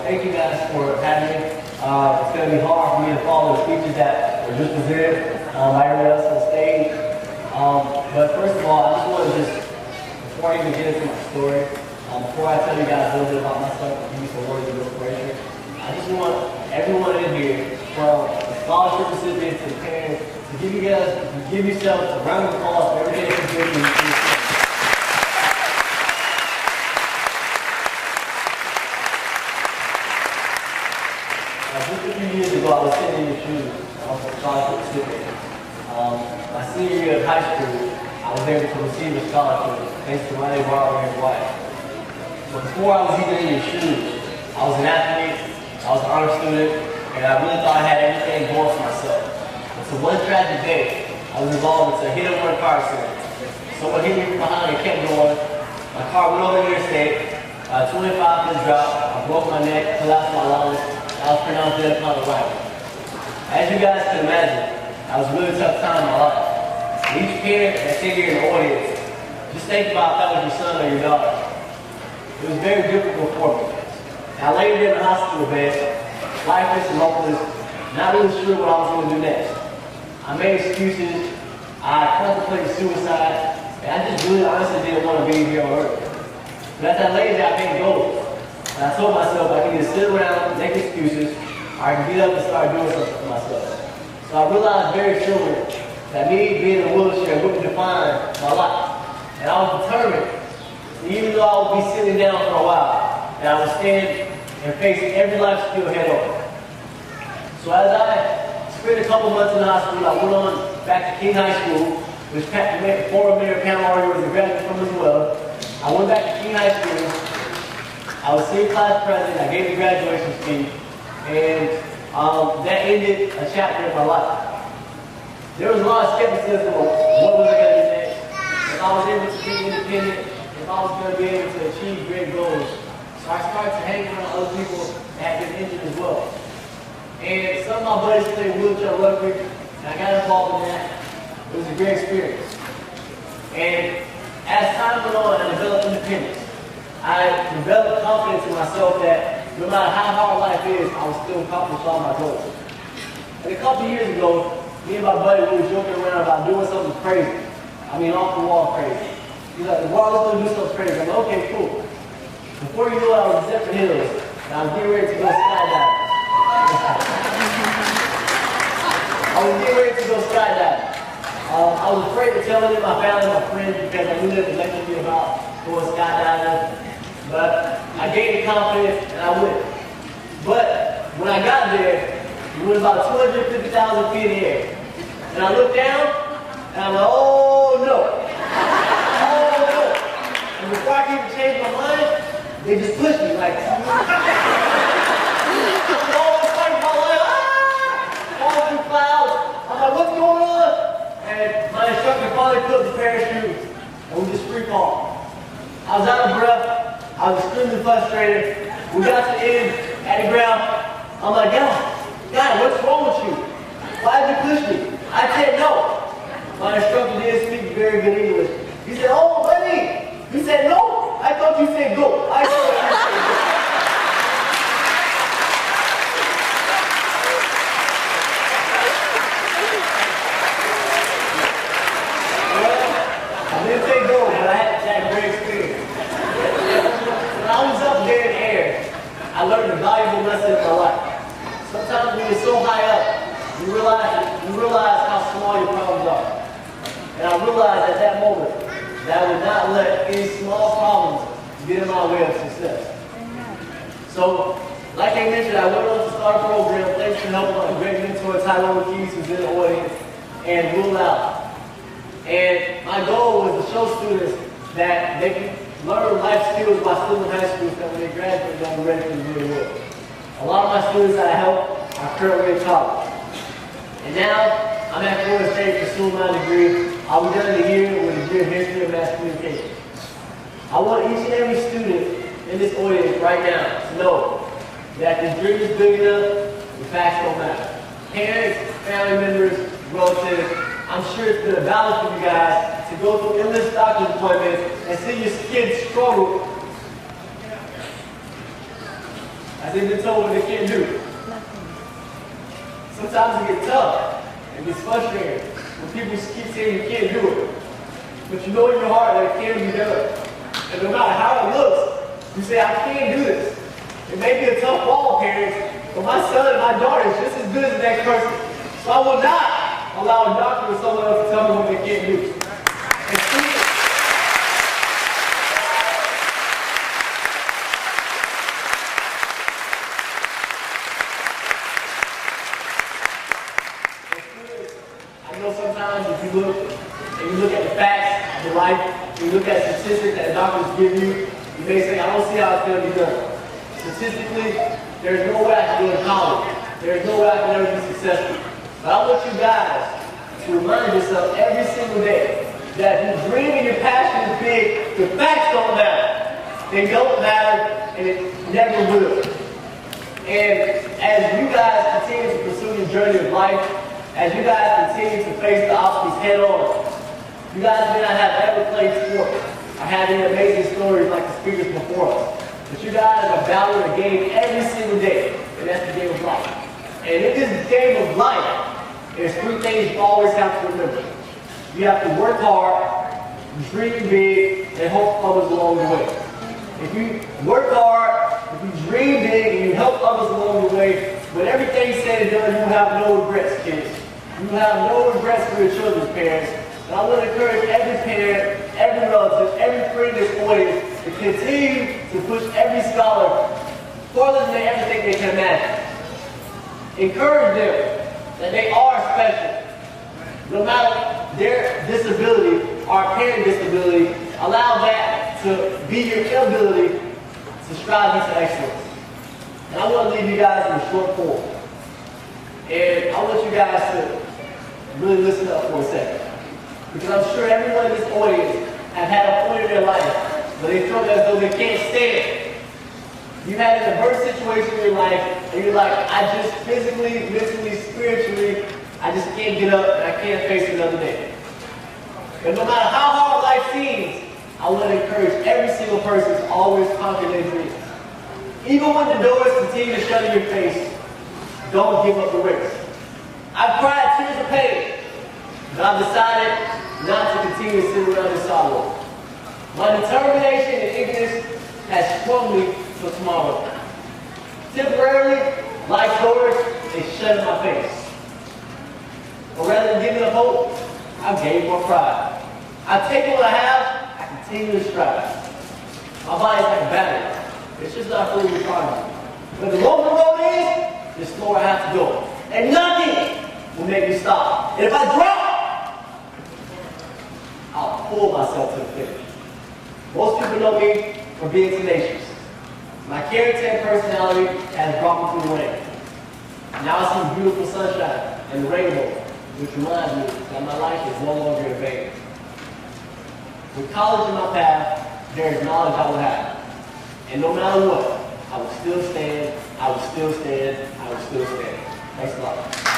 thank you guys for having me. It's going to be hard for me to follow the speeches that were just presented by everybody else on the stage. But first of all, I just want to before I even get into my story, before I tell you guys a little bit about myself and give you some words of inspiration, I just want everyone in here, from the scholarship recipients to the parents, to give yourself a round of applause for everything that you're doing. Just a few years ago, I was sitting in your shoes. I was a scholarship recipient. My senior year of high school, I was able to receive a scholarship thanks to Labrawn and his wife. But before I was even in your shoes, I was an athlete, I was an honor student, and I really thought I had everything going for myself. And so one tragic day, I was involved in a hit-and-run car accident. Someone hit me from behind and kept going. My car went over the interstate, 25-foot drop, I broke my neck, collapsed my lungs. I was pronounced dead upon arrival. As you guys can imagine, that was a really tough time in my life. Each parent that's sitting here in the audience, just think about if that was your son or your daughter. It was very difficult for me. I laid in the hospital bed, lifeless and hopeless, not really sure what I was going to do next. I made excuses, I contemplated suicide, and I just really honestly didn't want to be here on earth. But as I laid there, I made goals. And I told myself I can either sit around, make excuses, or I can get up and start doing something for myself. So I realized very soon that me being in a wheelchair wouldn't define my life. And I was determined, even though I would be sitting down for a while, and I would stand and face every life skill head on. So as I spent a couple months in the hospital, I went on back to King High School, which former Mayor Pam Laurie was a graduate from as well. I went back to King High School. I was senior class president, I gave the graduation speech, and that ended a chapter in my life. There was a lot of skepticism of what was I going to do next, if I was able to be independent, if I was going to be able to achieve great goals. So I started to hang around other people that had been injured as well. And some of my buddies played wheelchair rugby, and I got involved in that. It was a great experience. And as time went on, I developed independence. I developed confidence in myself that no matter how hard life is, I would still accomplish all my goals. And a couple years ago, me and my buddy, we were joking around about doing something crazy. I mean, off the wall crazy. He's like, well, let's go do something crazy. I'm like, okay, cool. Before you know it, I was in Zephyr Hills, and I was getting ready to go skydiving. I was getting ready to go skydiving. I was afraid to tell any of my family and my friends because I knew they would lecture me about going skydiving. But I gained the confidence and I went. But when I got there, we went about 250,000 feet in the air. And I looked down and I'm like, oh no. Oh no. And before I could even change my mind, they just pushed me like, always fighting my life, falling through clouds. I'm like, what's going on? And my instructor finally put the parachute and we just free fall. I was out of breath. I was extremely frustrated. We got to the end at the ground. I'm like, God, what's wrong with you? Why did you push me? I said no. My instructor didn't speak very good English. He said, oh, buddy. He said, no. I thought you said go. I thought you said go. Well, I didn't say go, but I had that great experience. When I was up there in the air, I learned a valuable lesson in my life. Sometimes when you're so high up, you realize how small your problems are. And I realized at that moment that I would not let any small problems get in my way of success. So, like I mentioned, I went on to start a program thanks to help my great mentor Tyrone Keys, who's in the audience, and Rule Out. And my goal was to show students that they can learn life skills while still in high school, so that when they graduate, they'll be ready for the real world. A lot of my students that I help are currently in college. And now, I'm at Florida State pursuing my degree. I'll be done in a year with a degree in history and mass communication. I want each and every student in this audience right now to know that the dream is big enough, the facts don't matter. Parents, family members, relatives, I'm sure it's been a battle for you guys to go through endless doctor's appointments and see your kids struggle as they've been told what they can't do. Sometimes it gets tough. It gets frustrating when people keep saying you can't do it. But you know in your heart that it can be done. And no matter how it looks, you say, I can do this. It may be a tough ball, parents, but my son and my daughter is just as good as the next person. So I will not allow a doctor or someone else to tell me what they can't do. I know sometimes if you look at the facts of life, you look at statistics that the doctors give you, you may say, I don't see how it's going to be done. Statistically, there's no way I can go to college. There's no way I can ever be successful. But I want you guys to remind yourself every single day that if your dream and your passion is big, the facts don't matter. They don't matter, and it never will. And as you guys continue to pursue your journey of life, as you guys continue to face the obstacles head on, you guys may not have ever played sports or had any amazing stories like the speakers before us. But you guys are battling a game every single day, and that's the game of life. And in this game of life, there's three things you always have to remember. You have to work hard, dream big, and help others along the way. If you work hard, if you dream big, and you help others along the way, when everything's said and done, you have no regrets, kids. You have no regrets for your children's parents. And I want to encourage every parent, every relative, every friend in this audience to continue to push every scholar further than they ever think they can imagine. Encourage them that they are special. No matter their disability or parent disability, allow that to be your ability to strive into excellence. And I want to leave you guys in a short form. And I want you guys to really listen up for a second. Because I'm sure everyone in this audience have had a point in their life where they feel as though they can't stand. You had an adverse situation in your life, and you're like, I just physically, mentally, spiritually, I just can't get up and I can't face another day. But no matter how hard life seems, I want to encourage every single person to always conquer their dreams. Even when the doors continue to shut in your face, don't give up the race. I've cried tears of pain, but I've decided not to continue to sit around in sorrow. My determination and ignorance has sprung me till tomorrow. Temporarily, life's doors, they shut in my face. But rather than giving up hope, I've gained more pride. I take what I have, I continue to strive. My body's like a battery. It's just not fully rechargeable. But the longer the road is, the slower I have to go. And nothing will make me stop. And if I drop, I'll pull myself to the finish. Most people know me for being tenacious. My character and personality has brought me through the rain. Now I see beautiful sunshine and the rainbow, which reminds me that my life is no longer in vain. With college in my path, there is knowledge I will have. And no matter what, I will still stand, I will still stand, I will still stand. Thanks a lot.